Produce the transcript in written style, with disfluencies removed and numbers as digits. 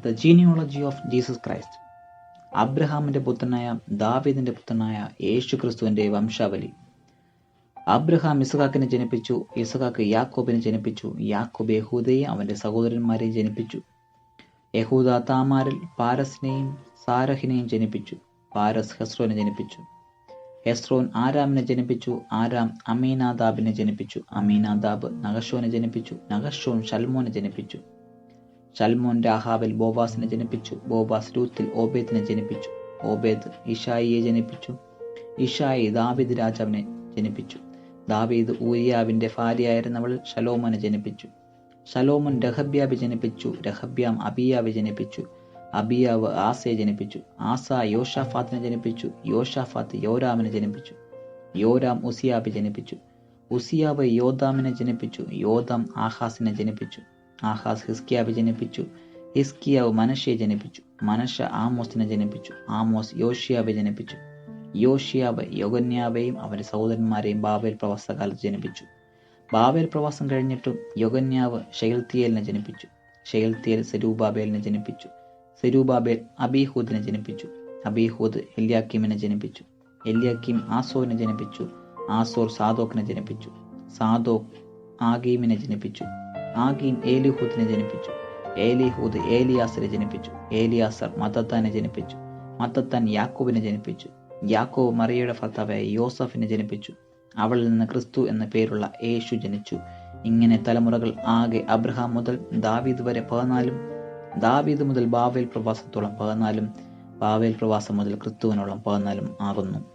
The genealogy of Jesus Christ. അബ്രഹാമിന്റെ പുത്രനായ ദാവീദിന്റെ പുത്രനായ യേശു ക്രിസ്തുവിന്റെ വംശാവലി. അബ്രഹാം ഇസ്ഹാക്കിനെ ജനിപ്പിച്ചു, ഇസ്ഹാക്ക് യാക്കോബിനെ ജനിപ്പിച്ചു, യാക്കോബ് യഹൂദയെ അവന്റെ സഹോദരന്മാരെ ജനിപ്പിച്ചു. യഹൂദ താമാരിൽ പാരസിനെയും സാരഹിനെയും ജനിപ്പിച്ചു. പാരസ് ഹെസ്രോനെ ജനിപ്പിച്ചു. ഹെസ്രോൻ ആരാമിനെ ജനിപ്പിച്ചു. ആരാം അമീനാദാബിനെ ജനിപ്പിച്ചു. അമീനാദാബ് നഹശോനെ ജനിപ്പിച്ചു. നഹശോൻ ശൽമോനെ ജനിപ്പിച്ചു. ശൽമോൻ രാഹാബിൽ ബോവാസിനെ ജനിപ്പിച്ചു. ബോവാസ് രൂത്തിൽ ഓബേദിനെ ജനിപ്പിച്ചു. ഓബേദ് ഇഷായിയെ ജനിപ്പിച്ചു. ഇഷായി ദാവീദ് രാജാവിനെ ജനിപ്പിച്ചു. ദാവീദ് ഊരിയാവിന്റെ ഭാര്യയായിരുന്നവൾ ശലോമോനെ ജനിപ്പിച്ചു. ശലോമോൻ രഹബ്യാബെ ജനിപ്പിച്ചു. രഹബ്യാം അബിയാവെ ജനിപ്പിച്ചു. അബിയാവ് ആസയെ ജനിപ്പിച്ചു. ആസ യോഷാഫാത്തിനെ ജനിപ്പിച്ചു. യോഷാഫാത്ത് യോരാമിനെ ജനിപ്പിച്ചു. യോരാം ഉസിയാബെ ജനിപ്പിച്ചു. ഉസിയാവ് യോദാമിനെ ജനിപ്പിച്ചു. യോദാം ആഹാസിനെ ജനിപ്പിച്ചു. ആഹാസ് ഹിസ്കിയാവെ ജനിപ്പിച്ചു. ഹിസ്കിയാവ് മനശ്ശയെ ജനിപ്പിച്ചു. മനശ്ശ ആമോസിനെ ജനിപ്പിച്ചു. ആമോസ് യോഷിയാവെ ജനിപ്പിച്ചു. യോഷിയാവ് യൊഗന്യാവെയും അവന്റെ സഹോദരന്മാരെയും ബാബേൽ പ്രവാസകാലത്ത് ജനിപ്പിച്ചു. ബാബേൽ പ്രവാസം കഴിഞ്ഞിട്ടും യൊഗന്യാവ് ഷെയൽത്തിയേലിനെ ജനിപ്പിച്ചു. ഷെയൽത്തിയേൽ സെരൂബാബേലിനെ ജനിപ്പിച്ചു. സെരൂബാബേൽ അബീഹൂദിനെ ജനിപ്പിച്ചു. അബീഹൂദ് എല്യാക്കീമിനെ ജനിപ്പിച്ചു. എല്യാക്കീം ആസോറിനെ ജനിപ്പിച്ചു. ആസോർ സാദോക്കിനെ ജനിപ്പിച്ചു. സാദോക്ക് ആഗീമിനെ ജനിപ്പിച്ചു. ആഗീം ഏലിഹൂദിനെ ജനിപ്പിച്ചു. ഏലിഹൂദ് ഏലിയാസരെ ജനിപ്പിച്ചു. ഏലിയാസർ മത്തത്താനെ ജനിപ്പിച്ചു. മത്തത്താൻ യാക്കോബിനെ ജനിപ്പിച്ചു. യാക്കോബ് മറിയയുടെ ഭർത്താവായ യോസഫിനെ ജനിപ്പിച്ചു. അവളിൽ നിന്ന് ക്രിസ്തു എന്ന പേരുള്ള യേശു ജനിച്ചു. ഇങ്ങനെ തലമുറകൾ ആകെ അബ്രഹാം മുതൽ ദാവീദ് വരെ 14, ദാവീദ് മുതൽ ബാബേൽ പ്രവാസത്തോളം 14, ബാബേൽ പ്രവാസം മുതൽ ക്രിസ്തുവിനോളം 14 ആകുന്നു.